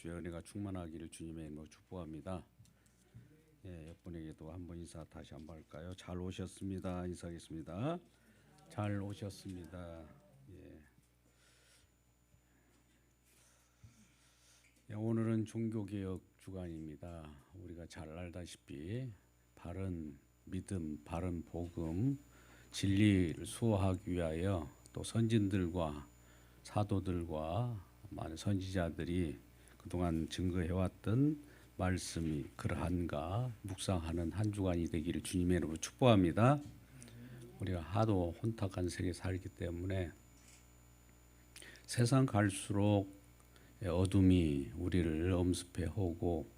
주의 은혜가 충만하기를 주님의 이름으로 축복합니다. 옆분에게도 한번 인사 다시 한번 할까요? 잘 오셨습니다. 인사하겠습니다. 잘 오셨습니다. 오늘은 종교개혁 주간입니다. 우리가 잘 알다시피 바른 믿음, 바른 복음, 진리를 수호하기 위하여 또 선진들과 사도들과 많은 선지자들이 그동안 증거해왔던 말씀이 그러한가 묵상하는 한 주간이 되기를 주님의 이름으로 축복합니다. 우리가 하도 혼탁한 세계에 살기 때문에 세상 갈수록 어둠이 우리를 엄습해 오고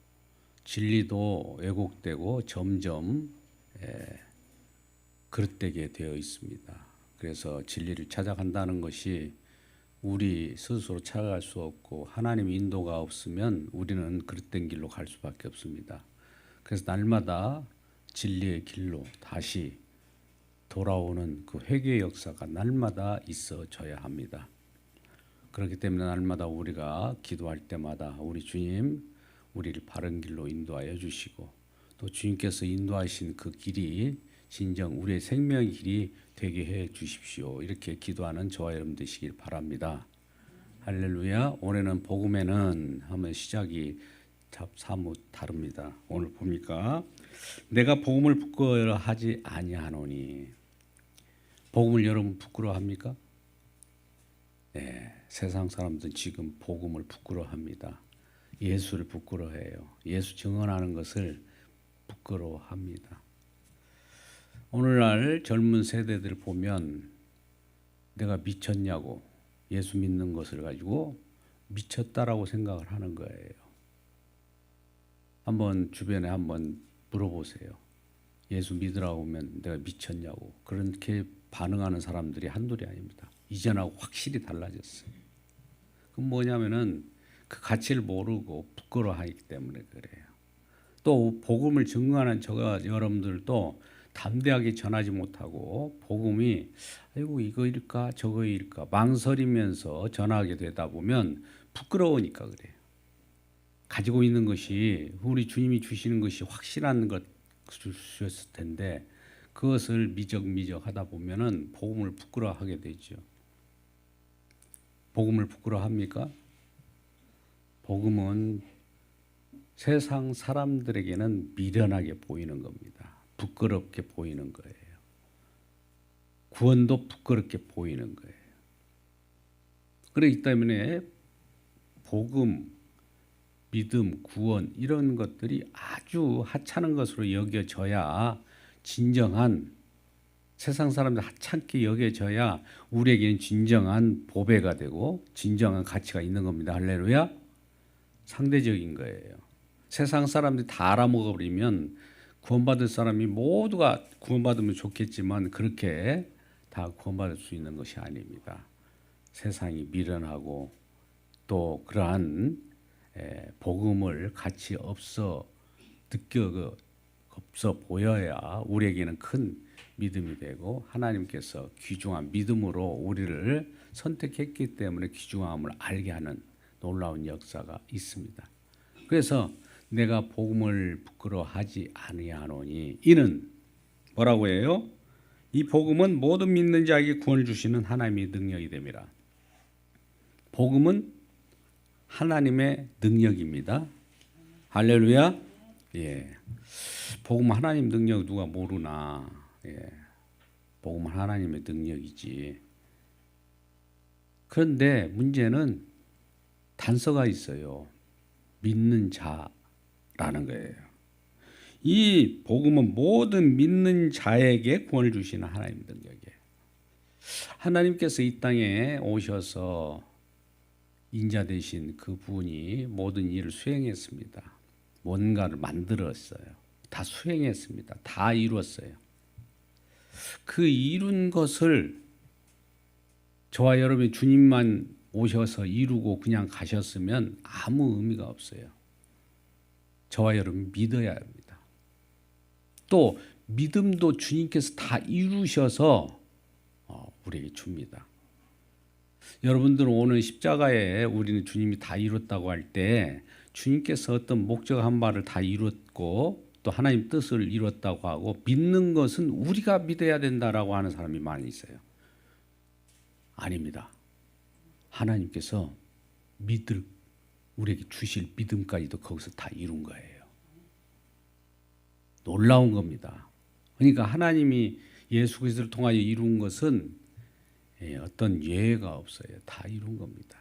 진리도 왜곡되고 점점 그릇되게 되어 있습니다. 그래서 진리를 찾아간다는 것이 우리 스스로 찾아갈 수 없고 하나님 인도가 없으면 우리는 그릇된 길로 갈 수밖에 없습니다. 그래서 날마다 진리의 길로 다시 돌아오는 그 회개의 역사가 날마다 있어져야 합니다. 그렇기 때문에 날마다 우리가 기도할 때마다 우리 주님 우리를 바른 길로 인도하여 주시고 또 주님께서 인도하신 그 길이 진정 우리의 생명의 길이 되게 해 주십시오. 이렇게 기도하는 저와 여러분 되시길 바랍니다. 할렐루야. 올해는 복음에는 하면 시작이 사뭇 다릅니다. 오늘 보니까 내가 복음을 부끄러워하지 아니하노니. 복음을 여러분 부끄러워합니까? 네, 세상 사람들은 지금 복음을 부끄러워합니다. 예수를 부끄러워해요. 예수 증언하는 것을 부끄러워합니다. 오늘날 젊은 세대들 보면 내가 미쳤냐고 예수 믿는 것을 가지고 미쳤다라고 생각을 하는 거예요. 한번 주변에 한번 물어보세요. 예수 믿으라고 하면 내가 미쳤냐고 그렇게 반응하는 사람들이 한둘이 아닙니다. 이전하고 확실히 달라졌어요. 그건 뭐냐면은 그 가치를 모르고 부끄러워하기 때문에 그래요. 또 복음을 증거하는 저가 여러분들도 담대하게 전하지 못하고 복음이 아이고 이거일까 저거일까 망설이면서 전하게 되다 보면 부끄러우니까 그래요. 가지고 있는 것이 우리 주님이 주시는 것이 확실한 것 주셨을 텐데 그것을 미적미적 하다 보면은 복음을 부끄러워하게 되죠. 복음을 부끄러워합니까? 복음은 세상 사람들에게는 미련하게 보이는 겁니다. 부끄럽게 보이는 거예요. 구원도 부끄럽게 보이는 거예요. 그렇기 때문에 복음, 믿음, 구원 이런 것들이 아주 하찮은 것으로 여겨져야 진정한 세상 사람들 하찮게 여겨져야 우리에게는 진정한 보배가 되고 진정한 가치가 있는 겁니다. 할렐루야. 상대적인 거예요. 세상 사람들이 다 알아먹어버리면 구원받을 사람이 모두가 구원받으면 좋겠지만 그렇게 다 구원받을 수 있는 것이 아닙니다. 세상이 미련하고 또 그러한 복음을 가치 없어 없어 보여야 우리에게는 큰 믿음이 되고 하나님께서 귀중한 믿음으로 우리를 선택했기 때문에 귀중함을 알게 하는 놀라운 역사가 있습니다. 그래서 내가 복음을 부끄러워하지 아니하노니 이는 뭐라고 해요? 이 복음은 모든 믿는 자에게 구원을 주시는 하나님의 능력이 됨이라. 복음은 하나님의 능력입니다. 할렐루야. 예. 복음 하나님 능력 누가 모르나? 예. 복음은 하나님의 능력이지. 그런데 문제는 단서가 있어요. 믿는 자라는 거예요. 이 복음은 모든 믿는 자에게 구원을 주시는 하나님 능력이에요. 하나님께서 이 땅에 오셔서 인자 되신 그 분이 모든 일을 수행했습니다. 뭔가를 만들었어요. 다 수행했습니다. 다 이루었어요. 그 이룬 것을 저와 여러분이 주님만 오셔서 이루고 그냥 가셨으면 아무 의미가 없어요. 저와 여러분 믿어야 합니다. 또 믿음도 주님께서 다 이루셔서 우리에게 줍니다. 여러분들은 오늘 십자가에 우리는 주님이 다 이뤘다고 할 때 주님께서 어떤 목적한 바를 다 이뤘고 또 하나님 뜻을 이뤘다고 하고 믿는 것은 우리가 믿어야 된다라고 하는 사람이 많이 있어요. 아닙니다. 하나님께서 우리에게 주실 믿음까지도 거기서 다 이룬 거예요. 놀라운 겁니다. 그러니까 하나님이 예수 그리스도를 통하여 이룬 것은 어떤 예외가 없어요. 다 이룬 겁니다.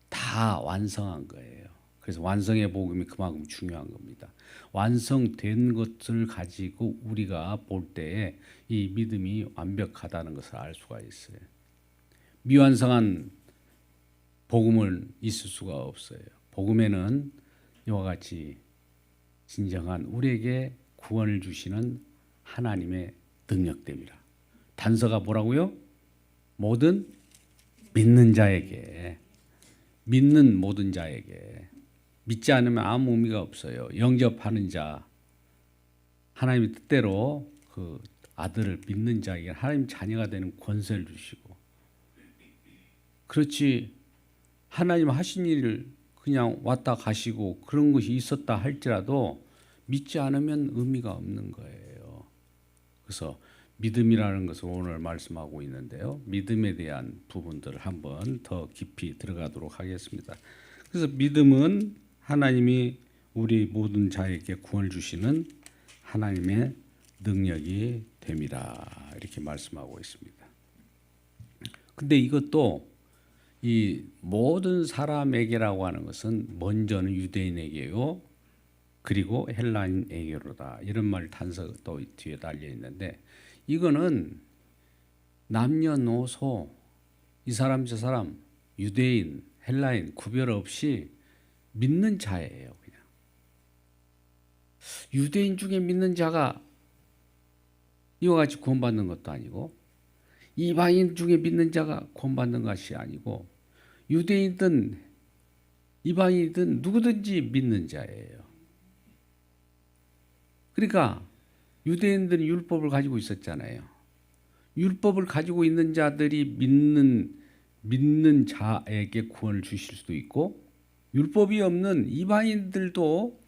다 완성한 거예요. 그래서 완성의 복음이 그만큼 중요한 겁니다. 완성된 것을 가지고 우리가 볼 때에 이 믿음이 완벽하다는 것을 알 수가 있어요. 미완성한 복음은 있을 수가 없어요. 복음에는 이와 같이 진정한 우리에게 구원을 주시는 하나님의 능력됨이라. 단서가 뭐라고요? 모든 믿는 자에게, 믿는 모든 자에게. 믿지 않으면 아무 의미가 없어요. 영접하는 자, 하나님의 뜻대로 그 아들을 믿는 자에게 하나님 자녀가 되는 권세를 주시고, 그렇지 하나님 하신 일을 그냥 왔다 가시고 그런 것이 있었다 할지라도 믿지 않으면 의미가 없는 거예요. 그래서 믿음이라는 것을 오늘 말씀하고 있는데요. 믿음에 대한 부분들을 한번 더 깊이 들어가도록 하겠습니다. 그래서 믿음은 하나님이 우리 모든 자에게 구원을 주시는 하나님의 능력이 됨이라 이렇게 말씀하고 있습니다. 근데 이것도 이 모든 사람에게라고 하는 것은 먼저는 유대인에게요. 그리고 헬라인에게로다. 이런 말 단서가 또 뒤에 달려 있는데 이거는 남녀노소 이 사람 저 사람 유대인 헬라인 구별 없이 믿는 자예요. 그냥 유대인 중에 믿는 자가 이와 같이 구원받는 것도 아니고 이방인 중에 믿는 자가 구원받는 것이 아니고 유대인이든 이방인이든 누구든지 믿는 자예요. 그러니까 유대인들은 율법을 가지고 있었잖아요. 율법을 가지고 있는 자들이 믿는 자에게 구원을 주실 수도 있고 율법이 없는 이방인들도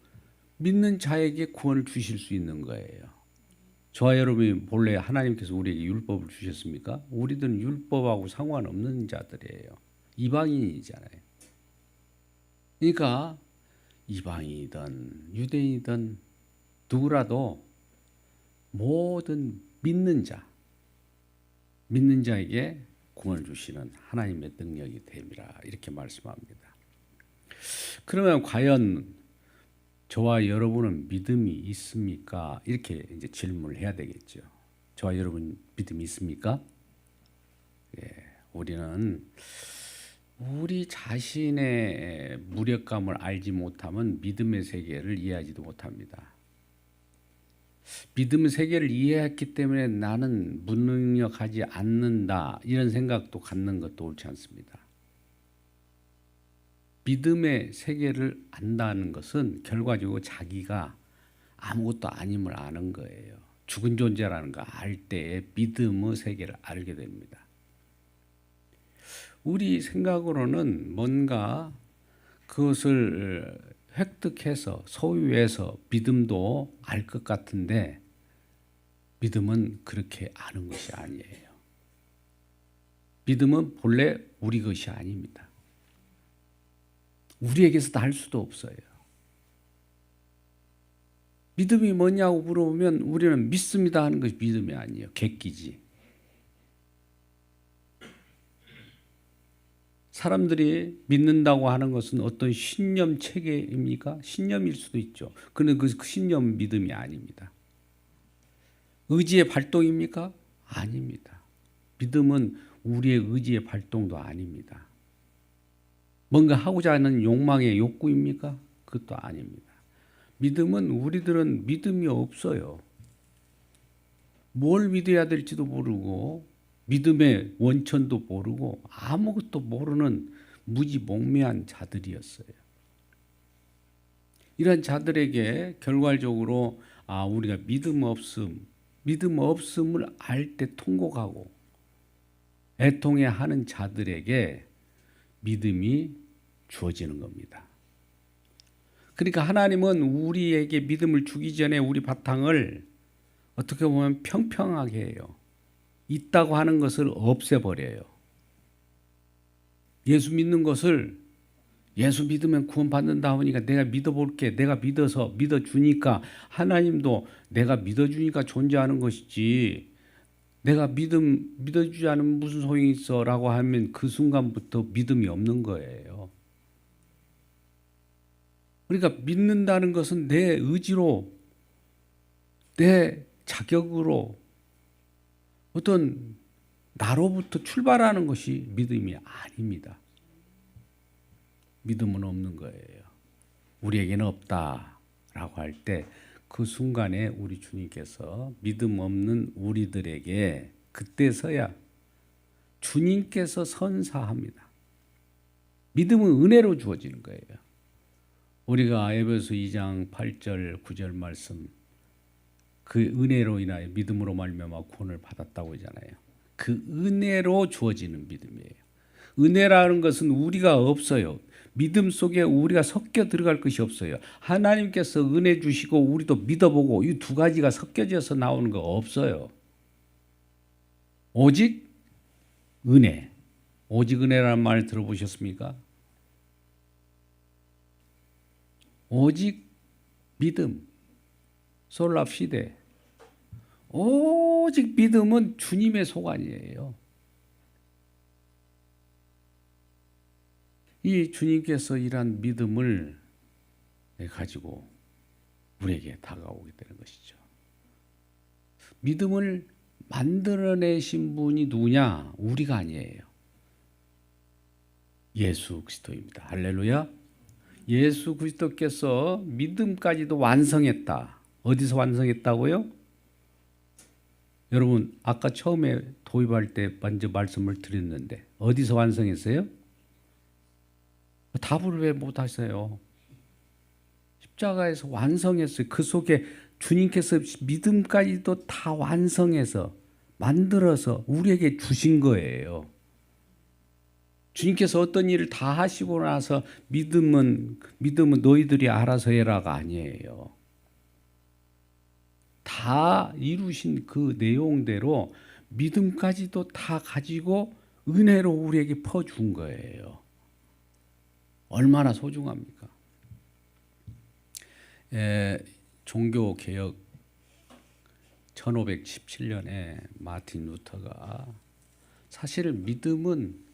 믿는 자에게 구원을 주실 수 있는 거예요. 저와 여러분이 본래 하나님께서 우리에게 율법을 주셨습니까? 우리들은 율법하고 상관없는 자들이에요. 이방인이잖아요. 그러니까 이방인이든 유대인이든 누구라도 모든 믿는 자에게 구원을 주시는 하나님의 능력이 됨이라 이렇게 말씀합니다. 그러면 과연 저와 여러분은 믿음이 있습니까? 이렇게 이제 질문을 해야 되겠죠. 저와 여러분 믿음이 있습니까? 예, 우리는 우리 자신의 무력감을 알지 못하면 믿음의 세계를 이해하지도 못합니다. 믿음의 세계를 이해했기 때문에 나는 무능력하지 않는다 이런 생각도 갖는 것도 옳지 않습니다. 믿음의 세계를 안다는 것은 결과적으로 자기가 아무것도 아님을 아는 거예요. 죽은 존재라는 거 알 때에 믿음의 세계를 알게 됩니다. 우리 생각으로는 뭔가 그것을 획득해서 소유해서 믿음도 알 것 같은데 믿음은 그렇게 아는 것이 아니에요. 믿음은 본래 우리 것이 아닙니다. 우리에게서 다 할 수도 없어요. 믿음이 뭐냐고 물어보면 우리는 믿습니다 하는 것이 믿음이 아니에요. 객기지. 사람들이 믿는다고 하는 것은 어떤 신념 체계입니까? 신념일 수도 있죠. 그런데 그 신념은 믿음이 아닙니다. 의지의 발동입니까? 아닙니다. 믿음은 우리의 의지의 발동도 아닙니다. 뭔가 하고자 하는 욕망의 욕구입니까? 그것도 아닙니다. 믿음은 우리들은 믿음이 없어요. 뭘 믿어야 될지도 모르고 믿음의 원천도 모르고 아무것도 모르는 무지몽매한 자들이었어요. 이런 자들에게 결과적으로 우리가 믿음 없음을 알 때 통곡하고 애통해 하는 자들에게 믿음이 주어지는 겁니다. 그러니까 하나님은 우리에게 믿음을 주기 전에 우리 바탕을 어떻게 보면 평평하게 해요. 있다고 하는 것을 없애버려요. 예수 믿는 것을 예수 믿으면 구원받는다 하니까 내가 믿어볼게. 내가 믿어서 믿어주니까 하나님도 내가 믿어주니까 존재하는 것이지 내가 믿어주지 않으면 무슨 소용이 있어 라고 하면 그 순간부터 믿음이 없는 거예요. 그러니까 믿는다는 것은 내 의지로 내 자격으로 어떤 나로부터 출발하는 것이 믿음이 아닙니다. 믿음은 없는 거예요. 우리에게는 없다라고 할 때 그 순간에 우리 주님께서 믿음 없는 우리들에게 그때서야 주님께서 선사합니다. 믿음은 은혜로 주어지는 거예요. 우리가 에베소 2장 8절 9절 말씀 그 은혜로 인하여 믿음으로 말미암아 구원을 받았다고 하잖아요. 그 은혜로 주어지는 믿음이에요. 은혜라는 것은 우리가 없어요. 믿음 속에 우리가 섞여 들어갈 것이 없어요. 하나님께서 은혜 주시고 우리도 믿어보고 이 두 가지가 섞여져서 나오는 거 없어요. 오직 은혜. 오직 은혜라는 말 들어보셨습니까? 오직 믿음. 솔라 피데. 오직 믿음은 주님의 소관이에요. 이 주님께서 일한 믿음을 가지고 우리에게 다가오게 되는 것이죠. 믿음을 만들어내신 분이 누구냐? 우리가 아니에요. 예수 그리스도입니다. 할렐루야. 예수 그리스도께서 믿음까지도 완성했다. 어디서 완성했다고요? 여러분 아까 처음에 도입할 때 먼저 말씀을 드렸는데 어디서 완성했어요? 답을 왜 못하세요? 십자가에서 완성했어요. 그 속에 주님께서 믿음까지도 다 완성해서 만들어서 우리에게 주신 거예요. 주님께서 어떤 일을 다 하시고 나서 믿음은 너희들이 알아서 해라가 아니에요. 다 이루신 그 내용대로 믿음까지도 다 가지고 은혜로 우리에게 퍼준 거예요. 얼마나 소중합니까? 종교개혁 1517년에 마틴 루터가 사실 믿음은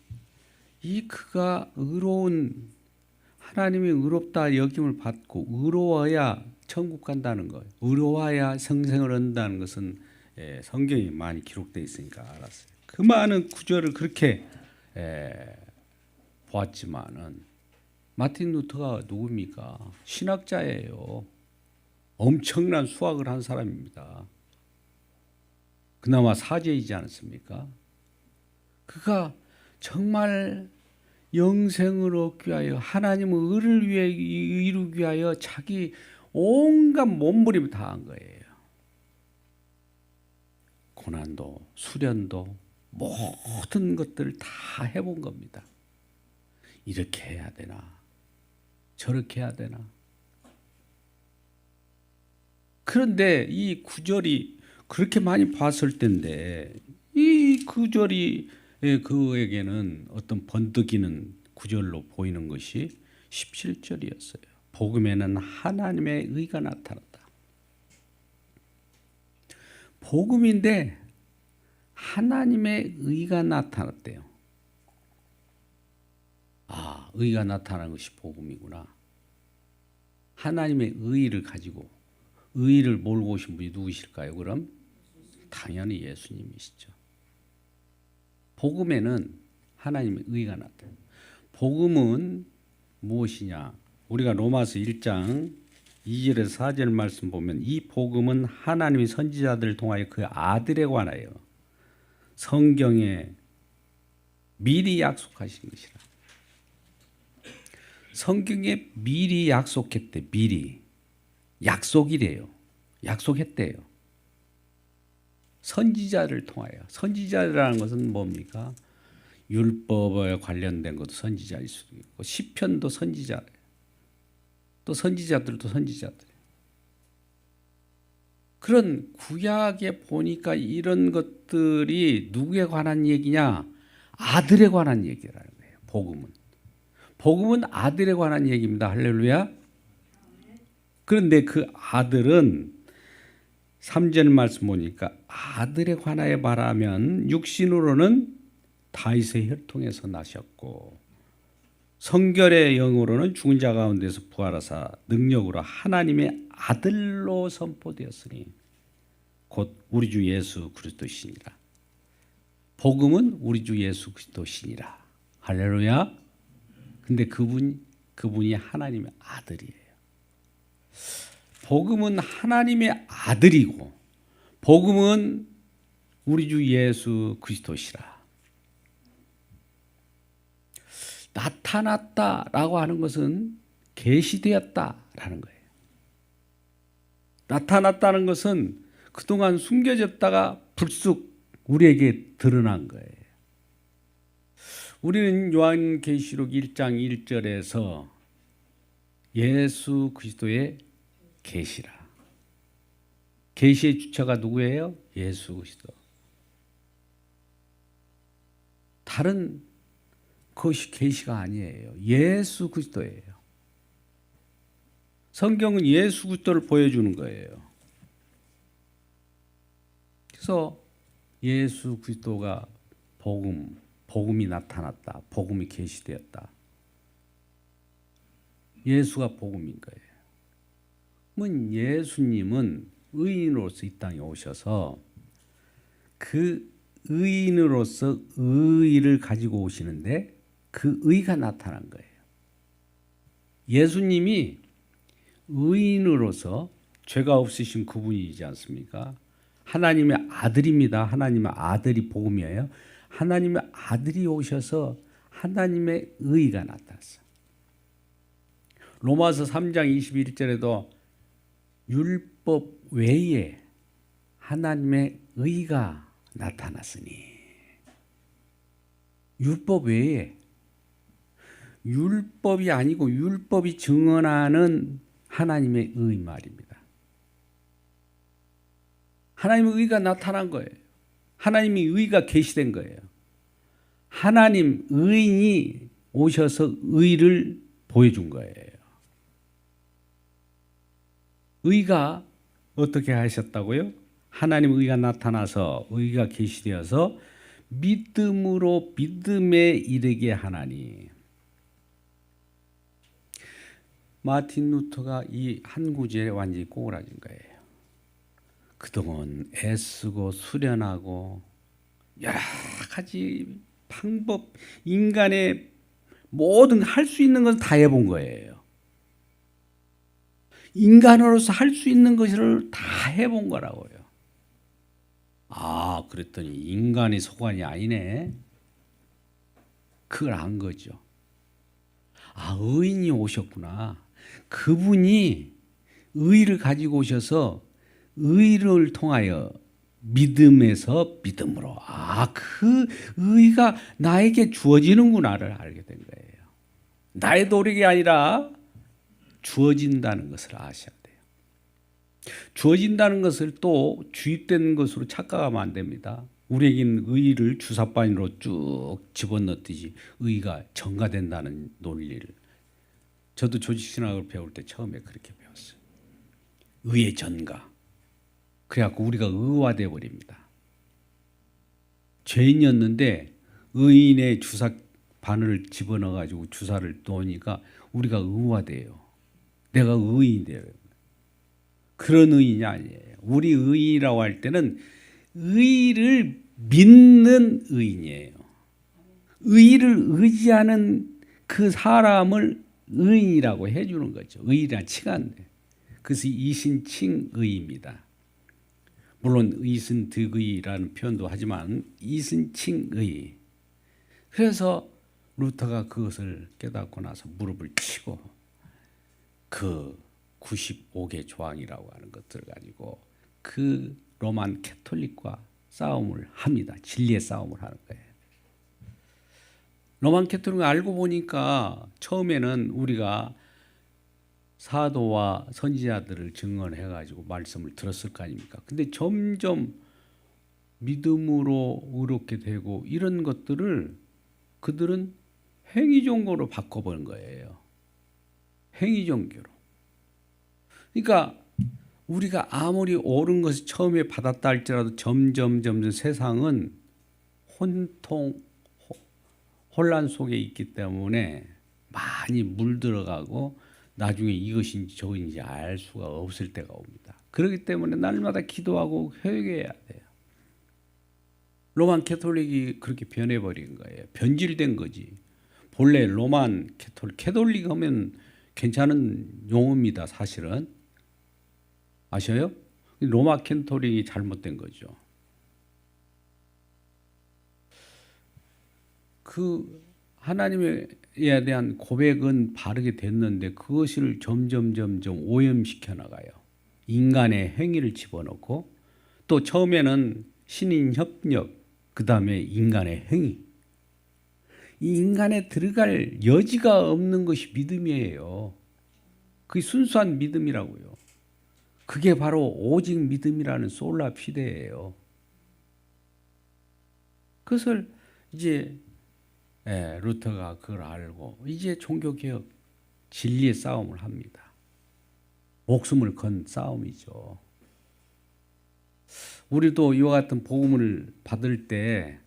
그가 의로운 하나님이 의롭다 여김을 받고 의로워야 천국 간다는 거예요. 의로워야 성생을 얻는다는 것은 성경이 많이 기록되어 있으니까 알았어요. 그 많은 구절을 그렇게 보았지만은 마틴 루터가 누굽니까? 신학자예요. 엄청난 수학을 한 사람입니다. 그나마 사제이지 않습니까? 그가 정말 영생을 얻기 위하여 하나님의 의를 위해 이루기 위하여 자기 온갖 몸부림을 다한 거예요. 고난도 수련도 모든 것들을 다 해본 겁니다. 이렇게 해야 되나 저렇게 해야 되나. 그런데 이 구절이 그렇게 많이 봤을 때인데 이 구절이 그에게는 어떤 번뜩이는 구절로 보이는 것이 17절이었어요. 복음에는 하나님의 의가 나타났다. 복음인데 하나님의 의가 나타났대요. 아, 의가 나타나는 것이 복음이구나. 하나님의 의를 가지고 의를 몰고 오신 분이 누구실까요? 그럼 당연히 예수님이시죠. 복음에는 하나님의 의가 나타나요. 복음은 무엇이냐? 우리가 로마서 1장 2절에서 4절 말씀 보면 이 복음은 하나님이 선지자들을 통하여 그 아들에 관하여 성경에 미리 약속하신 것이라. 성경에 미리 약속했대. 미리. 약속이래요. 약속했대요. 선지자를 통하여. 선지자라는 것은 뭡니까? 율법에 관련된 것도 선지자일 수도 있고 시편도 선지자, 또 선지자들도 선지자들. 그런 구약에 보니까 이런 것들이 누구에 관한 얘기냐? 아들에 관한 얘기라는 거예요. 복음은 아들에 관한 얘기입니다. 할렐루야. 그런데 그 아들은 3절 말씀 보니까 아들에 관하여 말하면 육신으로는 다윗의 혈통에서 나셨고 성결의 영으로는 죽은 자 가운데서 부활하사 능력으로 하나님의 아들로 선포되었으니 곧 우리 주 예수 그리스도시니라. 복음은 우리 주 예수 그리스도시니라. 할렐루야. 근데 그분이 하나님의 아들이에요. 복음은 하나님의 아들이고 복음은 우리 주 예수 그리스도시라. 나타났다라고 하는 것은 계시되었다라는 거예요. 나타났다는 것은 그동안 숨겨졌다가 불쑥 우리에게 드러난 거예요. 우리는 요한계시록 1장 1절에서 예수 그리스도의 계시라. 계시의 주체가 누구예요? 예수 그리스도. 다른 그것이 계시가 아니에요. 예수 그리스도예요. 성경은 예수 그리스도를 보여주는 거예요. 그래서 예수 그리스도가 복음이 나타났다. 복음이 계시되었다. 예수가 복음인 거예요. 그러면 예수님은 의인으로서 이 땅에 오셔서 그 의인으로서 의의를 가지고 오시는데 그 의가 나타난 거예요. 예수님이 의인으로서 죄가 없으신 그분이지 않습니까? 하나님의 아들입니다. 하나님의 아들이 복음이에요. 하나님의 아들이 오셔서 하나님의 의가 나타났어요. 로마서 3장 21절에도 율법 외에 하나님의 의가 나타났으니 율법 외에 율법이 아니고 율법이 증언하는 하나님의 의 말입니다. 하나님의 의가 나타난 거예요. 하나님의 의가 계시된 거예요. 하나님 의인이 오셔서 의를 보여준 거예요. 의가 어떻게 하셨다고요? 하나님의 의가 나타나서 의가 계시되어서 믿음으로 믿음에 이르게 하나니. 마틴 루터가 이 한 구절에 완전히 꼬그라진 거예요. 그동안 애쓰고 수련하고 여러 가지 방법, 인간의 모든 할 수 있는 건 다 해본 거예요. 인간으로서 할 수 있는 것을 다 해본 거라고요. 아, 그랬더니 인간의 소관이 아니네. 그걸 안 거죠. 아, 의인이 오셨구나. 그분이 의를 가지고 오셔서 의를 통하여 믿음에서 믿음으로, 아, 그 의가 나에게 주어지는구나를 알게 된 거예요. 나의 노력이 아니라 주어진다는 것을 아셔야 돼요. 주어진다는 것을 또 주입된 것으로 착각하면 안 됩니다. 우리에게는 의를 주사바늘로 쭉 집어넣듯이 의가 전가된다는 논리를, 저도 조직신학을 배울 때 처음에 그렇게 배웠어요. 의의 전가. 그래갖고 우리가 의화되어 버립니다. 죄인이었는데 의인의 주사 바늘을 집어넣어가지고 주사를 놓으니까 우리가 의화돼요. 내가 의인이 돼요. 그런 의인이 아니에요. 우리 의인이라고 할 때는 의를 믿는 의인이에요. 의를 의지하는 그 사람을 의인이라고 해주는 거죠. 의인이란 칭한데. 그래서 이신칭의입니다. 물론 이신득의라는 표현도 하지만 이신칭의. 그래서 루터가 그것을 깨닫고 나서 무릎을 치고 그 95개 조항이라고 하는 것들을 가지고 그 로만 캐톨릭과 싸움을 합니다. 진리의 싸움을 하는 거예요. 로만 캐톨릭을 알고 보니까 처음에는 우리가 사도와 선지자들을 증언해 가지고 말씀을 들었을 거 아닙니까? 근데 점점 믿음으로 의롭게 되고 이런 것들을 그들은 행위 종교로 바꿔버린 거예요. 행위 종교로. 그러니까 우리가 아무리 옳은 것을 처음에 받았다 할지라도 점점 세상은 혼란 속에 있기 때문에 많이 물들어가고 나중에 이것인지 저것인지 알 수가 없을 때가 옵니다. 그렇기 때문에 날마다 기도하고 회개해야 돼요. 로만 캐톨릭이 그렇게 변해버린 거예요. 변질된 거지. 본래 로만 캐톨릭 하면 괜찮은 용어입니다. 사실은. 아셔요? 로마 캐톨릭이 잘못된 거죠. 그 하나님에 대한 고백은 바르게 됐는데 그것을 점점 오염시켜 나가요. 인간의 행위를 집어넣고 또 처음에는 신인 협력, 그 다음에 인간의 행위. 이 인간에 들어갈 여지가 없는 것이 믿음이에요. 그게 순수한 믿음이라고요. 그게 바로 오직 믿음이라는 솔라 피데예요. 그것을 이제 루터가 그걸 알고 이제 종교개혁 진리의 싸움을 합니다. 목숨을 건 싸움이죠. 우리도 이와 같은 복음을 받을 때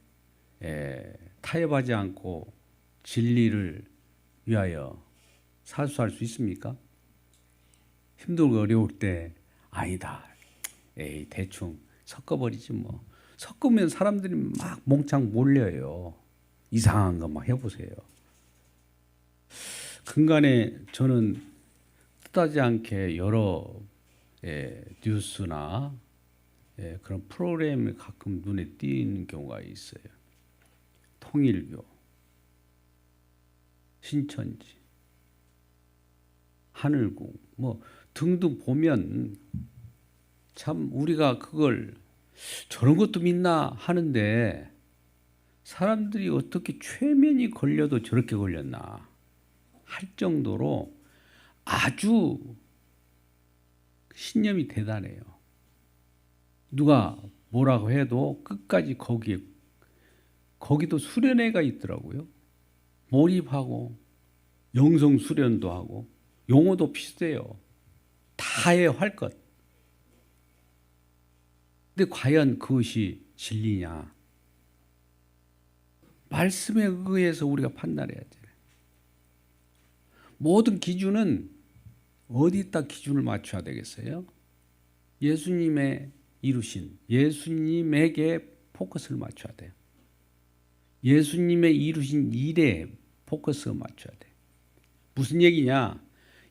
타협하지 않고 진리를 위하여 사수할 수 있습니까? 힘들고 어려울 때 아니다. 에이 대충 섞어버리지 뭐. 섞으면 사람들이 막 몽창 몰려요. 이상한 거 막 해보세요. 근간에 저는 뜻하지 않게 여러 뉴스나 그런 프로그램이 가끔 눈에 띄는 경우가 있어요. 통일교, 신천지, 하늘궁 뭐 등등 보면 참 우리가 그걸 저런 것도 믿나 하는데 사람들이 어떻게 최면이 걸려도 저렇게 걸렸나 할 정도로 아주 신념이 대단해요. 누가 뭐라고 해도 끝까지 거기도 수련회가 있더라고요. 몰입하고 영성 수련도 하고 용어도 비슷해요. 다 해요, 할 것. 근데 과연 그것이 진리냐? 말씀에 의해서 우리가 판단해야 돼요. 모든 기준은 어디다 기준을 맞춰야 되겠어요? 예수님의 이루신 예수님에게 포커스를 맞춰야 돼요. 예수님의 이루신 일에 포커스를 맞춰야 돼요. 무슨 얘기냐?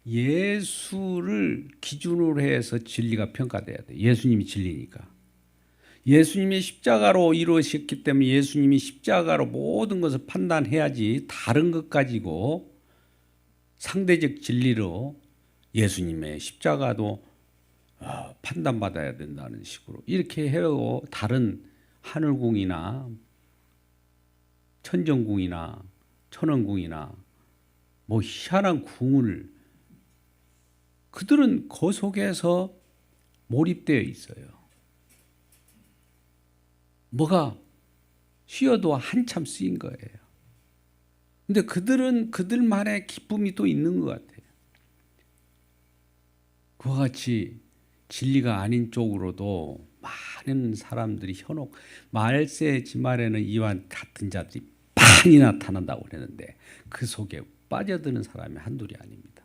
예수를 기준으로 해서 진리가 평가돼야 돼요. 예수님이 진리니까. 예수님이 십자가로 이루어졌기 때문에 예수님이 십자가로 모든 것을 판단해야지 다른 것 가지고 상대적 진리로 예수님의 십자가도 판단받아야 된다는 식으로 이렇게 해요. 다른 하늘궁이나 천정궁이나 천원궁이나 뭐 희한한 궁을 그들은 그 속에서 몰입되어 있어요. 뭐가 쉬어도 한참 쓰인 거예요. 근데 그들은 그들만의 기쁨이 또 있는 것 같아요. 그와 같이 진리가 아닌 쪽으로도 많은 사람들이 말세 지말에는 이와 같은 자들이 많이 나타난다고 그랬는데 그 속에 빠져드는 사람이 한둘이 아닙니다.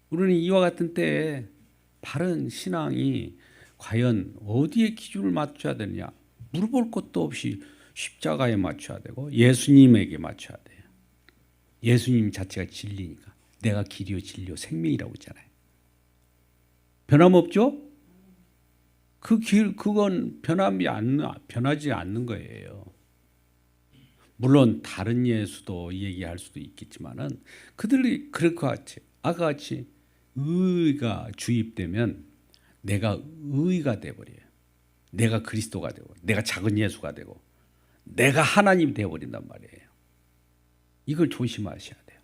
우리는 이와 같은 때에 바른 신앙이 과연 어디에 기준을 맞춰야 되느냐 물어볼 것도 없이 십자가에 맞춰야 되고 예수님에게 맞춰야 돼요. 예수님 자체가 진리니까 내가 길이요 진리요 생명이라고 했잖아요. 변함없죠? 그건 변하지 않는 거예요. 물론 다른 예수도 얘기할 수도 있겠지만은 그들이 그럴 것 같이 아까 같이 의가 주입되면 내가 의가 돼버려요. 내가 그리스도가 되고 내가 작은 예수가 되고 내가 하나님이 되어버린단 말이에요. 이걸 조심하셔야 돼요.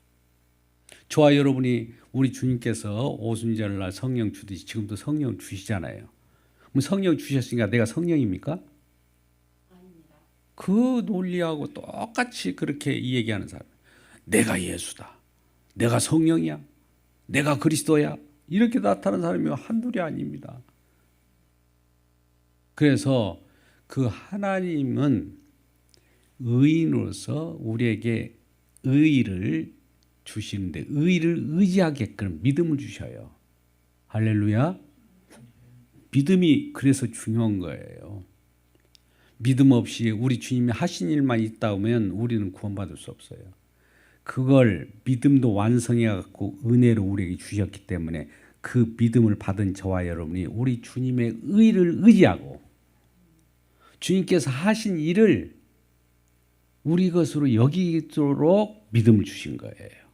저와 여러분이 우리 주님께서 오순절날 성령 주듯이 지금도 성령 주시잖아요. 그럼 성령 주셨으니까 내가 성령입니까? 그 논리하고 똑같이 그렇게 얘기하는 사람. 내가 예수다. 내가 성령이야. 내가 그리스도야. 이렇게 나타나는 사람이 한둘이 아닙니다. 그래서 그 하나님은 의인으로서 우리에게 의를 주시는데 의를 의지하게끔 믿음을 주셔요. 할렐루야. 믿음이 그래서 중요한 거예요. 믿음 없이 우리 주님이 하신 일만 있다 보면 우리는 구원받을 수 없어요. 그걸 믿음도 완성해 갖고 은혜로 우리에게 주셨기 때문에 그 믿음을 받은 저와 여러분이 우리 주님의 의를 의지하고 주님께서 하신 일을 우리 것으로 여기도록 믿음을 주신 거예요.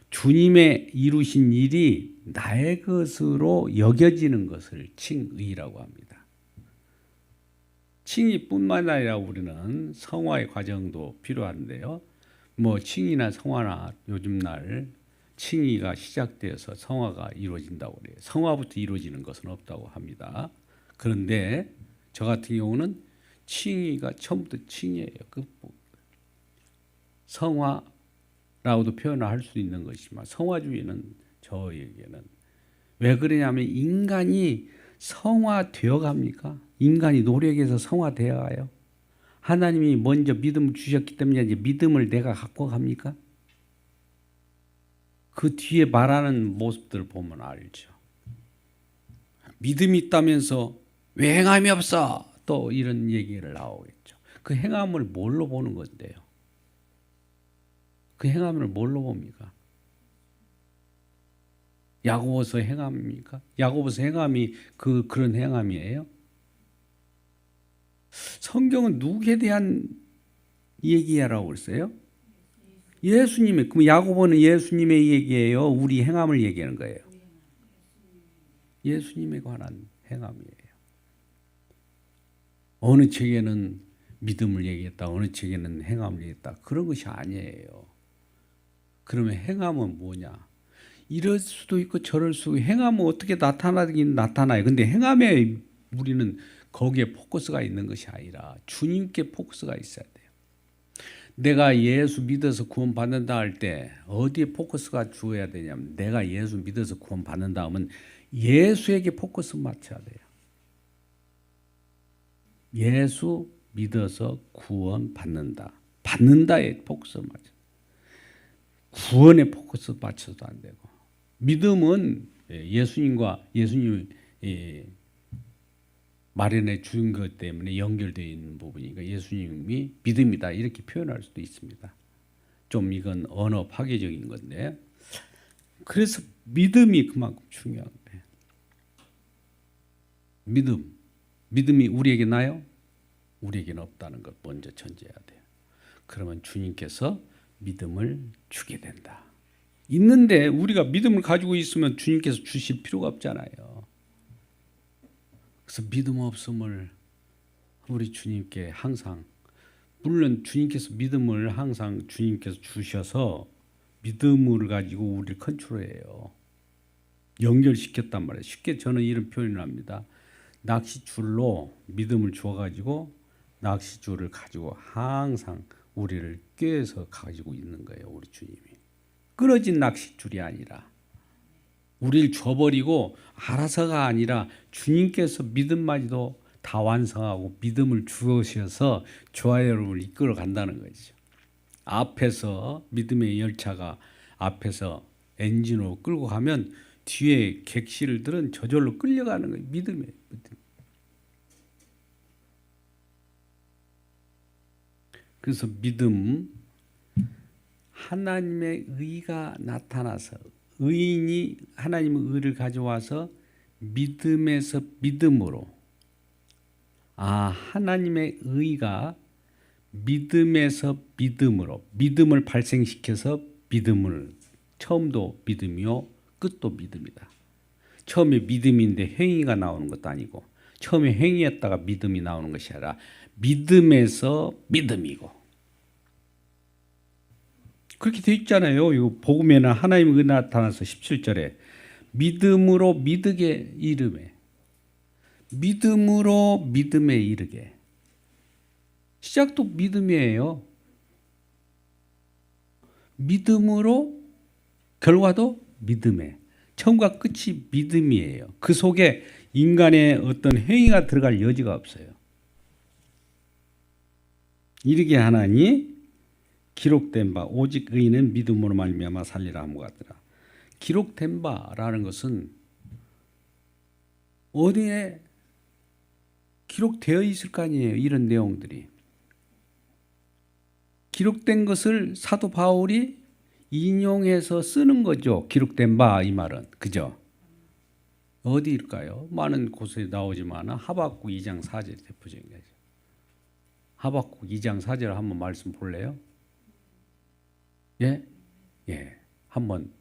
주님의 이루신 일이 나의 것으로 여겨지는 것을 칭의라고 합니다. 칭의뿐만 아니라 우리는 성화의 과정도 필요한데요. 뭐 칭의나 성화나 요즘 날 칭의가 시작되어서 성화가 이루어진다고 그래요. 성화부터 이루어지는 것은 없다고 합니다. 그런데 저 같은 경우는 칭의가 처음부터 칭의예요. 성화라고도 표현을 할 수 있는 것이지만 성화주의는 저에게는 왜 그러냐면 인간이 성화되어 갑니까? 인간이 노력해서 성화되어 가요? 하나님이 먼저 믿음을 주셨기 때문에 이제 믿음을 내가 갖고 갑니까? 그 뒤에 말하는 모습들을 보면 알죠. 믿음이 있다면서 왜 행함이 없어? 또 이런 얘기를 나오겠죠. 그 행함을 뭘로 보는 건데요? 그 행함을 뭘로 봅니까? 야고보서 행함입니까? 야고보서 행함이 그런 행함이에요? 성경은 누구에 대한 얘기야라고 그랬어요? 예수님의. 그럼 야고보는 예수님의 얘기예요? 우리 행함을 얘기하는 거예요? 예수님에 관한 행함이에요. 어느 책에는 믿음을 얘기했다. 어느 책에는 행함을 얘기했다. 그런 것이 아니에요. 그러면 행함은 뭐냐? 이럴 수도 있고 저럴 수도 있고 행함은 어떻게 나타나긴 나타나요. 근데 행함에 우리는 거기에 포커스가 있는 것이 아니라 주님께 포커스가 있어야 돼요. 내가 예수 믿어서 구원 받는다 할 때 어디에 포커스가 주어야 되냐면 내가 예수 믿어서 구원 받는다 하면 예수에게 포커스 맞춰야 돼요. 예수 믿어서 구원 받는다. 받는다에 포커스 맞춰. 구원에 포커스 맞춰도 안 되고. 믿음은 예수님과 예수님 마련해 준 것 때문에 연결되어 있는 부분이니까 예수님이 믿음이다 이렇게 표현할 수도 있습니다. 좀 이건 언어 파괴적인 건데 그래서 믿음이 그만큼 중요한 거예요. 믿음이 우리에게 나요? 우리에게는 없다는 것 먼저 전제해야 돼요. 그러면 주님께서 믿음을 주게 된다. 있는데 우리가 믿음을 가지고 있으면 주님께서 주실 필요가 없잖아요. 그래서 믿음 없음을 우리 주님께 항상 물론 주님께서 믿음을 항상 주님께서 주셔서 믿음을 가지고 우리를 컨트롤해요. 연결시켰단 말이에요. 쉽게 저는 이런 표현을 합니다. 낚싯줄로 믿음을 주어가지고 낚싯줄을 가지고 항상 우리를 꿰서 가지고 있는 거예요. 우리 주님이. 끊어진 낚싯줄이 아니라 우리를 줘버리고 알아서가 아니라 주님께서 믿음마저도 다 완성하고 믿음을 주셔서 저와 여러분을 이끌어 간다는 거죠. 앞에서 믿음의 열차가 앞에서 엔진으로 끌고 가면 뒤에 객실들은 저절로 끌려가는 거예요. 믿음. 그래서 믿음, 하나님의 의가 나타나서 의인이 하나님의 의를 가져와서 믿음에서 믿음으로 하나님의 의가 믿음에서 믿음으로 믿음을 발생시켜서 믿음을 처음도 믿음이요 끝도 믿음이다. 처음에 믿음인데 행위가 나오는 것도 아니고 처음에 행위였다가 믿음이 나오는 것이 아니라 믿음에서 믿음이고. 그렇게 되어 있잖아요. 이거 복음에는 하나님이 나타나서 17절에 믿음으로 믿게 이르매. 믿음으로 믿음에 이르게. 시작도 믿음이에요. 믿음으로 결과도 믿음에. 처음과 끝이 믿음이에요. 그 속에 인간의 어떤 행위가 들어갈 여지가 없어요. 이르게 하나니 기록된 바 오직 의인은 믿음으로 말미암아 살리라 함과 같더라. 기록된 바라는 것은 어디에 기록되어 있을 거 아니에요. 이런 내용들이. 기록된 것을 사도 바울이 인용해서 쓰는 거죠. 기록된 바 이 말은. 그죠? 어디일까요? 많은 곳에 나오지만 하박국 2장 4절이 대표적인 거죠. 하박국 2장 4절 한번 말씀 볼래요? 예? 예. 한번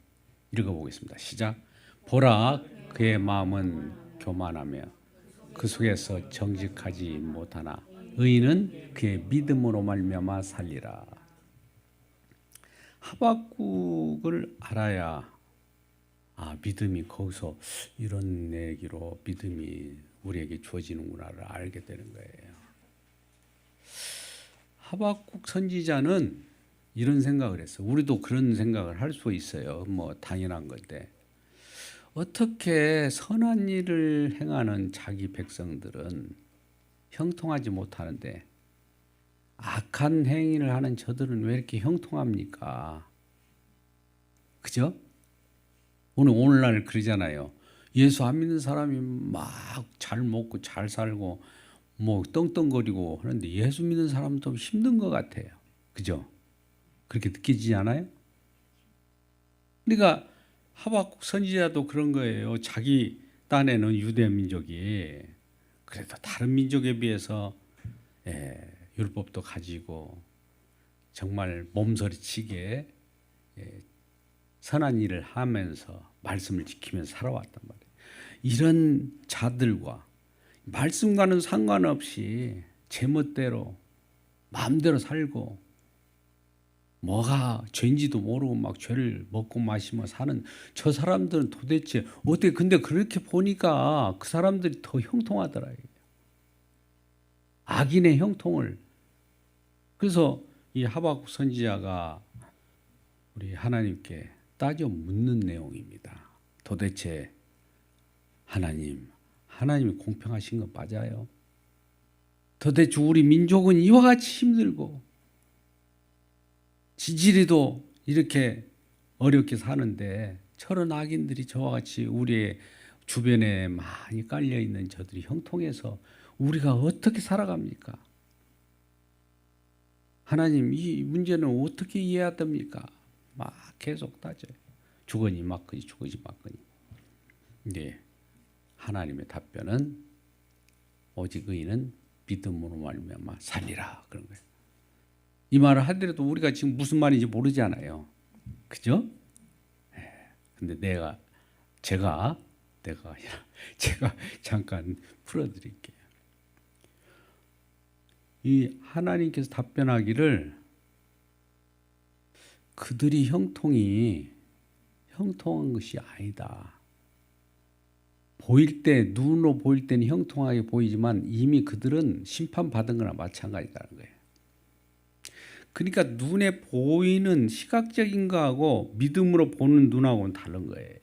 읽어보겠습니다. 시작. 보라 그의 마음은 교만하며 그 속에서 정직하지 못하나 의인은 그의 믿음으로 말미암아 살리라. 하박국을 알아야 믿음이 거기서 이런 얘기로 믿음이 우리에게 주어지는구나를 알게 되는 거예요. 하박국 선지자는 이런 생각을 했어요. 우리도 그런 생각을 할 수 있어요. 뭐 당연한 건데 어떻게 선한 일을 행하는 자기 백성들은 형통하지 못하는데 악한 행위를 하는 저들은 왜 이렇게 형통합니까? 그죠? 오늘날 그러잖아요. 예수 안 믿는 사람이 막 잘 먹고 잘 살고 뭐 떵떵거리고 하는데 예수 믿는 사람은 좀 힘든 것 같아요. 그죠? 그렇게 느끼지 않아요? 그러니까 하박국 선지자도 그런 거예요. 자기 딴에는 유대 민족이 그래도 다른 민족에 비해서 율법도 가지고 정말 몸서리치게 선한 일을 하면서 말씀을 지키면서 살아왔단 말이에요. 이런 자들과 말씀과는 상관없이 제멋대로 마음대로 살고 뭐가 죄인지도 모르고 막 죄를 먹고 마시며 사는 저 사람들은 도대체 어떻게 근데 그렇게 보니까 그 사람들이 더 형통하더라. 악인의 형통을. 그래서 이 하박국 선지자가 우리 하나님께 따져 묻는 내용입니다. 도대체 하나님이 공평하신 거 맞아요? 도대체 우리 민족은 이와 같이 힘들고 지지리도 이렇게 어렵게 사는데 저런 악인들이 저와 같이 우리의 주변에 많이 깔려 있는 저들이 형통해서 우리가 어떻게 살아갑니까? 하나님 이 문제는 어떻게 이해해야 됩니까? 막 계속 따져요. 주거니 맞거니 주거니 맞거니. 근데 하나님의 답변은 오직 의인은 믿음으로 말미암아 살리라 그런 거예요. 이 말을 하더라도 우리가 지금 무슨 말인지 모르잖아요. 그죠? 근데 제가 잠깐 풀어드릴게요. 이 하나님께서 답변하기를 그들이 형통한 것이 아니다. 눈으로 보일 때는 형통하게 보이지만 이미 그들은 심판받은 거나 마찬가지라는 거예요. 그러니까 눈에 보이는 시각적인 거하고 믿음으로 보는 눈하고는 다른 거예요.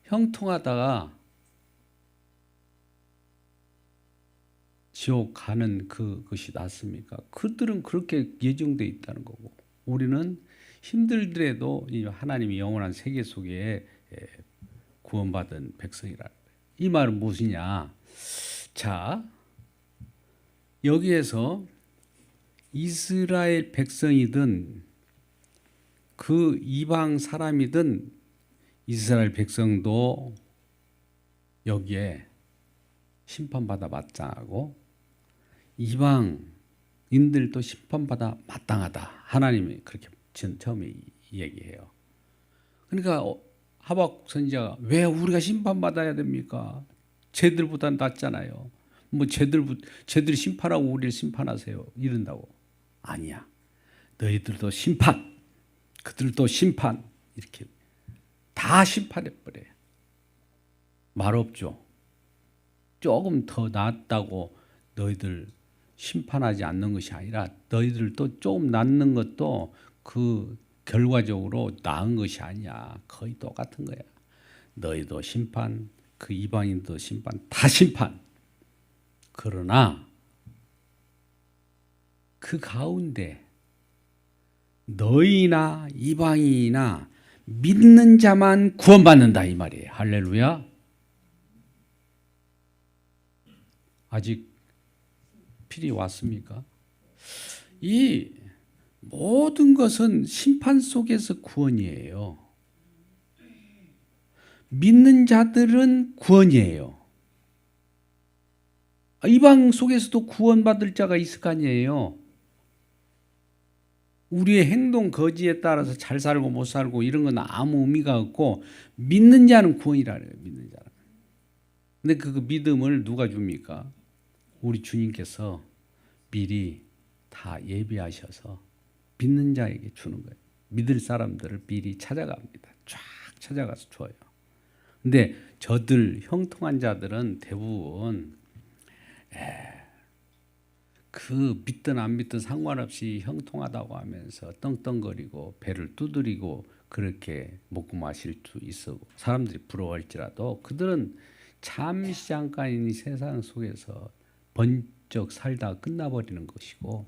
형통하다가 지옥 가는 그것이 낫습니까? 그들은 그렇게 예정되어 있다는 거고 우리는 힘들더라도 하나님이 영원한 세계 속에 구원받은 백성이라는 거예요. 이 말은 무엇이냐? 자, 여기에서 이스라엘 백성이든 그 이방 사람이든 이스라엘 백성도 여기에 심판받아 마땅하고 이방인들도 심판받아 마땅하다. 하나님이 그렇게 처음에 얘기해요. 그러니까 하박국 선지자가 왜 우리가 심판받아야 됩니까? 쟤들보다 낫잖아요. 뭐 쟤들이 심판하고 우리를 심판하세요 이런다고. 아니야. 너희들도 심판, 그들도 심판, 이렇게 다 심판해버려요. 말 없죠. 조금 더 낫다고 너희들 심판하지 않는 것이 아니라 너희들도 조금 낫는 것도 그 결과적으로 나은 것이 아니야. 거의 똑같은 거야. 너희도 심판, 그 이방인도 심판, 다 심판. 그러나 그 가운데 너희나 이방인이나 믿는 자만 구원받는다 이 말이에요. 할렐루야. 아직 필이 왔습니까? 이 모든 것은 심판 속에서 구원이에요. 믿는 자들은 구원이에요. 이방 속에서도 구원받을 자가 있을 거 아니에요. 우리의 행동 거지에 따라서 잘 살고 못 살고 이런 건 아무 의미가 없고 믿는 자는 구원이라 그래요. 믿는 자는. 근데 그 믿음을 누가 줍니까? 우리 주님께서 미리 다 예비하셔서 믿는 자에게 주는 거예요. 믿을 사람들을 미리 찾아갑니다. 쫙 찾아가서 줘요. 근데 저들 형통한 자들은 대부분 그 믿든 안 믿든 상관없이 형통하다고 하면서 떵떵거리고 배를 두드리고 그렇게 먹고 마실 수 있어 사람들이 부러워할지라도 그들은 잠시 잠깐인 이 세상 속에서 번쩍 살다 끝나버리는 것이고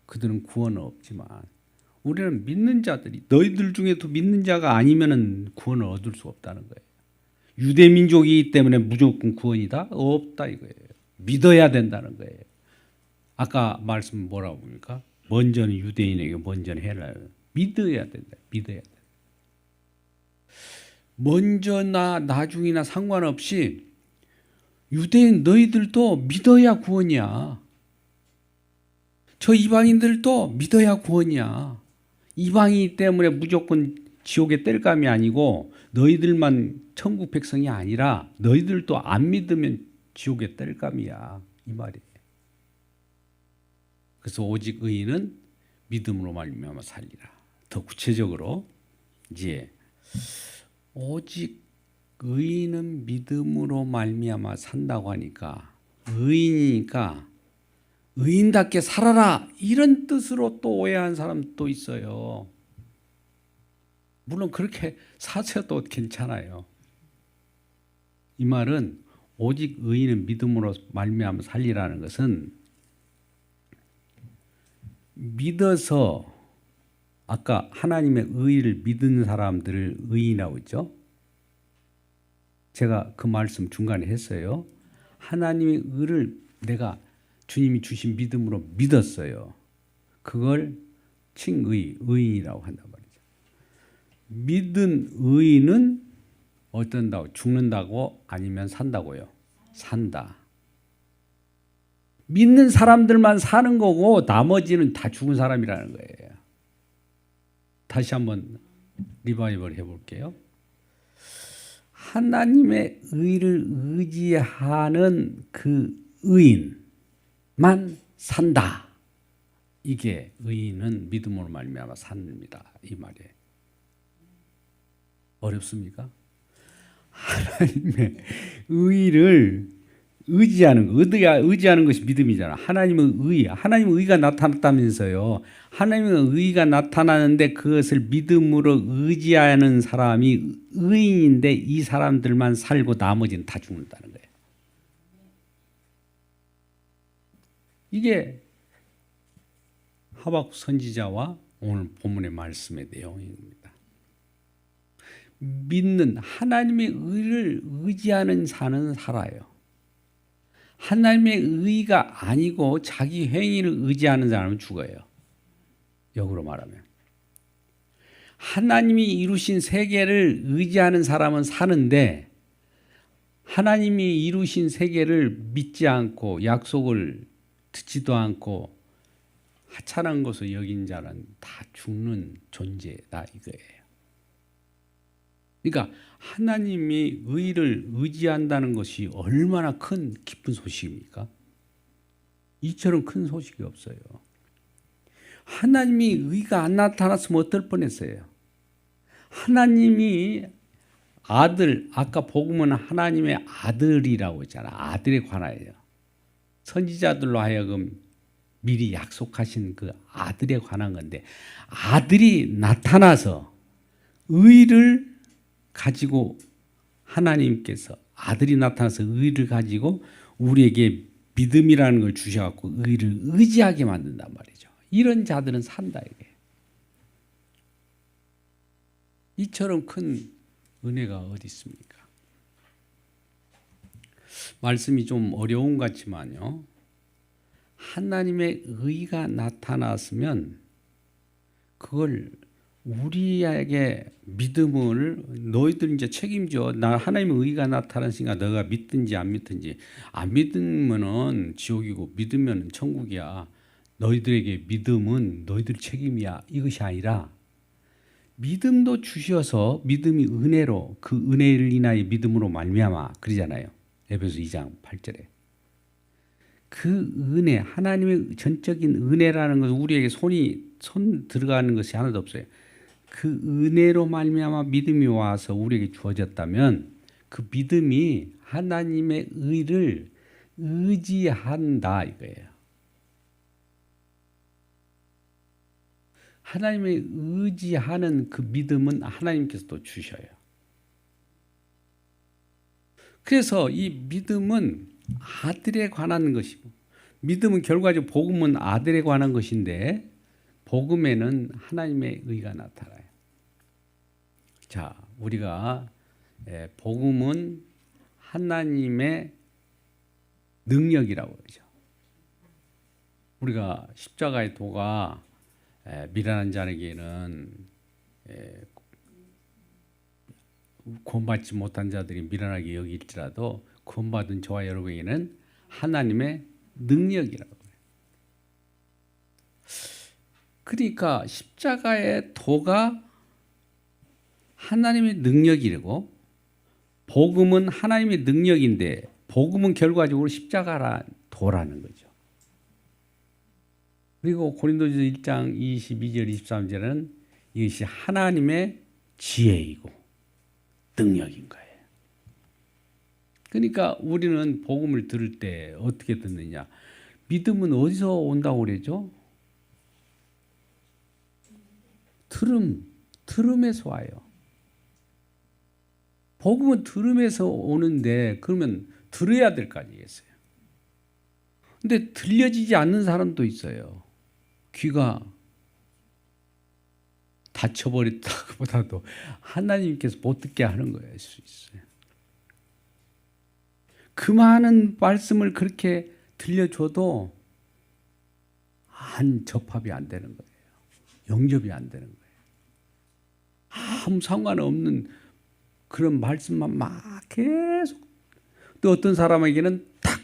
그들은 구원은 없지만 우리는 믿는 자들이 너희들 중에도 믿는 자가 아니면은 구원을 얻을 수 없다는 거예요. 유대 민족이기 때문에 무조건 구원이다? 없다 이거예요. 믿어야 된다는 거예요. 아까 말씀 뭐라고 봅니까? 먼저는 유대인에게 먼저는 헬라요. 믿어야 된다. 믿어야 된다. 먼저나 나중이나 상관없이 유대인 너희들도 믿어야 구원이야. 저 이방인들도 믿어야 구원이야. 이방인이기 때문에 무조건 지옥의 뗄감이 아니고 너희들만 천국 백성이 아니라 너희들도 안 믿으면 지옥의 뗄감이야. 이 말이에요. 그래서 오직 의인은 믿음으로 말미암아 살리라. 더 구체적으로 이제 오직 의인은 믿음으로 말미암아 산다고 하니까 의인이니까 의인답게 살아라 이런 뜻으로 또 오해한 사람도 있어요. 물론 그렇게 사셔도 괜찮아요. 이 말은 오직 의인은 믿음으로 말미암아 살리라는 것은 믿어서 아까 하나님의 의를 믿은 사람들을 의인이라고 했죠. 제가 그 말씀 중간에 했어요. 하나님의 의를 내가 주님이 주신 믿음으로 믿었어요. 그걸 칭의, 의인이라고 한단 말이죠. 믿은 의인은 어떤다고? 죽는다고 아니면 산다고요? 산다. 믿는 사람들만 사는 거고 나머지는 다 죽은 사람이라는 거예요. 다시 한번 리바이벌 해볼게요. 하나님의 의를 의지하는 그 의인만 산다. 이게 의인은 믿음으로 말미암아 삽니다. 이 말이에요. 어렵습니까? 하나님의 의를 의지하는 것이 믿음이잖아. 하나님의 의가 나타났다면서요. 하나님의 의가 나타나는데 그것을 믿음으로 의지하는 사람이 의인인데 이 사람들만 살고 나머지는 다 죽는다는 거예요. 이게 하박국 선지자와 오늘 본문의 말씀의 내용입니다. 믿는 하나님의 의를 의지하는 자는 살아요. 하나님의 의가 아니고 자기 행위를 의지하는 사람은 죽어요. 역으로 말하면. 하나님이 이루신 세계를 의지하는 사람은 사는데 하나님이 이루신 세계를 믿지 않고 약속을 듣지도 않고 하찮은 것을 여긴 자는 다 죽는 존재다 이거예요. 그러니까 하나님이 의를 의지한다는 것이 얼마나 큰 기쁜 소식입니까? 이처럼 큰 소식이 없어요. 하나님이 의가 안 나타났으면 어떨 뻔했어요. 하나님이 아들, 아까 복음은 하나님의 아들이라고 했잖아. 아들에 관하여요. 선지자들로 하여금 미리 약속하신 그 아들에 관한 건데, 아들이 나타나서 의를 가지고 하나님께서 아들이 나타나서 의를 가지고 우리에게 믿음이라는 걸 주셔갖고 의를 의지하게 만든단 말이죠. 이런 자들은 산다 이게. 이처럼 큰 은혜가 어디 있습니까? 말씀이 좀 어려운 것 같지만요. 하나님의 의가 나타났으면 그걸 우리에게 믿음을 너희들 이제 책임져. 나 하나님의 의가 나타났으니까 너가 믿든지 안 믿든지. 안 믿으면은 지옥이고 믿으면 천국이야. 너희들에게 믿음은 너희들 책임이야. 이것이 아니라 믿음도 주셔서 믿음이 은혜로 그 은혜를 인하여 믿음으로 말미암아 그러잖아요. 에베소 2장 8절에. 그 은혜, 하나님의 전적인 은혜라는 것은 우리에게 손 들어가는 것이 하나도 없어요. 그 은혜로 말미암아 믿음이 와서 우리에게 주어졌다면 그 믿음이 하나님의 의를 의지한다 이거예요. 하나님의 의지하는 그 믿음은 하나님께서도 주셔요. 그래서 이 믿음은 아들에 관한 것이고, 믿음은 결과적으로 복음은 아들에 관한 것인데 복음에는 하나님의 의가 나타나요. 자, 우리가 복음은 하나님의 능력이라고 그러죠. 우리가 십자가의 도가 미련한 자에게는 구원받지 못한 자들이 미련하게 여길지라도 구원받은 저와 여러분에게는 하나님의 능력이라고 해요. 그러니까 십자가의 도가 하나님의 능력이고 복음은 하나님의 능력인데 복음은 결과적으로 십자가란 도라는 거죠. 그리고 고린도전서 1장 22절 23절은 이것이 하나님의 지혜이고 능력인 거예요. 그러니까 우리는 복음을 들을 때 어떻게 듣느냐? 믿음은 어디서 온다고 그러죠? 들음에서 와요. 복음은 들음에서 오는데 그러면 들어야 될 거 아니겠어요? 근데 들려지지 않는 사람도 있어요. 귀가 닫혀버렸다기보다도 하나님께서 못 듣게 하는 거예요. 수 있어요. 그 많은 말씀을 그렇게 들려줘도 접합이 안 되는 거예요. 영접이 안 되는 거예요. 아무 상관없는 그런 말씀만 막 계속. 또 어떤 사람에게는 딱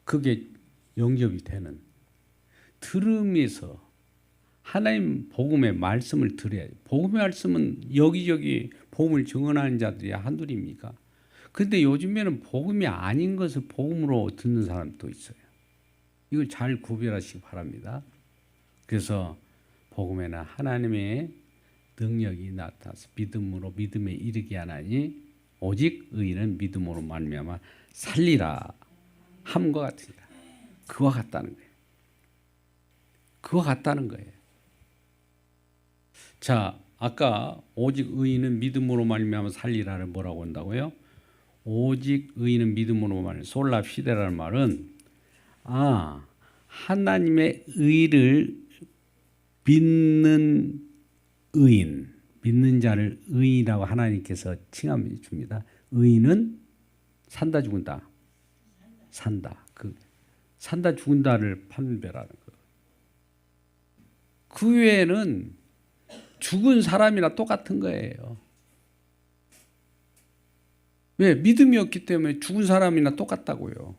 그게 영접이 되는. 들으면서 하나님 복음의 말씀을 들어야 돼요. 복음의 말씀은 여기저기 복음을 증언하는 자들이 한둘입니까? 그런데 요즘에는 복음이 아닌 것을 복음으로 듣는 사람도 있어요. 이걸 잘 구별하시기 바랍니다. 그래서 복음에는 하나님의 능력이 나타나서 믿음으로 믿음에 이르게 하나니 오직 의인은 믿음으로 말미암아 살리라 함과 같으니라. 그와 같다는 거예요. 그와 같다는 거예요. 자, 아까 오직 의인은 믿음으로 말미암아 살리라를 뭐라고 한다고요? 오직 의인은 믿음으로 말미암아 솔라 피데라는 말은 하나님의 의를 믿는 의인, 믿는 자를 의인이라고 하나님께서 칭함해 줍니다. 의인은 산다 죽은다. 산다. 산다 죽은다를 판별하는 거. 그 외에는 죽은 사람이나 똑같은 거예요. 왜? 믿음이 없기 때문에 죽은 사람이나 똑같다고요.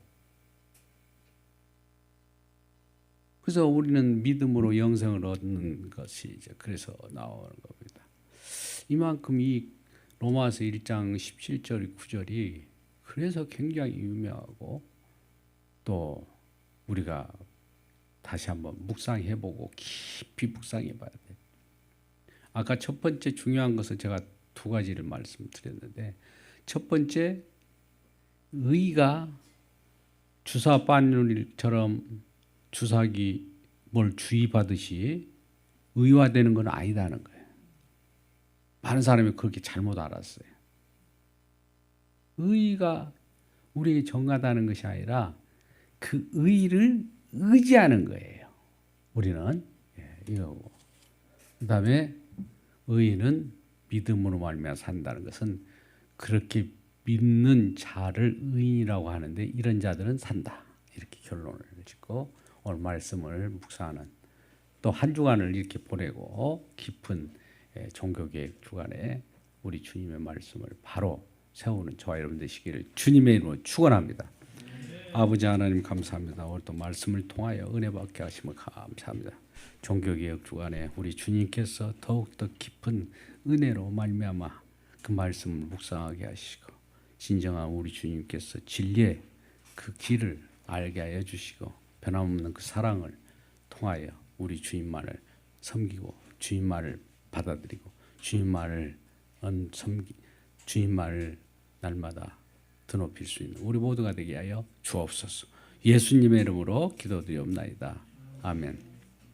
그래서 우리는 믿음으로 영생을 얻는 것이 이제 그래서 나오는 겁니다. 이만큼 이 로마서 1장 17절 9절이 그래서 굉장히 유명하고 또 우리가 다시 한번 묵상해보고 깊이 묵상해봐야 돼. 아까 첫 번째 중요한 것은 제가 두 가지를 말씀드렸는데, 첫 번째, 의가 주사 바늘처럼 주사기 뭘 주의받듯이 의화되는 건 아니다는 거예요. 많은 사람이 그렇게 잘못 알았어요. 의가 우리에게 정하다는 것이 아니라 그 의를 의지하는 거예요. 우리는 이거고. 그다음에 의인은 믿음으로 말미암아 산다는 것은 그렇게 믿는 자를 의인이라고 하는데 이런 자들은 산다. 이렇게 결론을 짓고 오늘 말씀을 묵상하는 또 한 주간을 이렇게 보내고 깊은 종교개혁 주간에 우리 주님의 말씀을 바로 세우는 저와 여러분 되시기를 주님의 이름으로 축원합니다. 아버지 하나님 감사합니다. 오늘 또 말씀을 통하여 은혜 받게 하심을 감사합니다. 종교개혁 주간에 우리 주님께서 더욱더 깊은 은혜로 말미암아 그 말씀을 묵상하게 하시고 진정한 우리 주님께서 진리의 그 길을 알게 하여 주시고 변함없는 그 사랑을 통하여 우리 주님만을 섬기고 주님만을 받아들이고 주님만을 주님만을 날마다 드높일 수 있는 우리 모두가 되게 하여 주옵소서. 예수님의 이름으로 기도드리옵나이다. 아멘.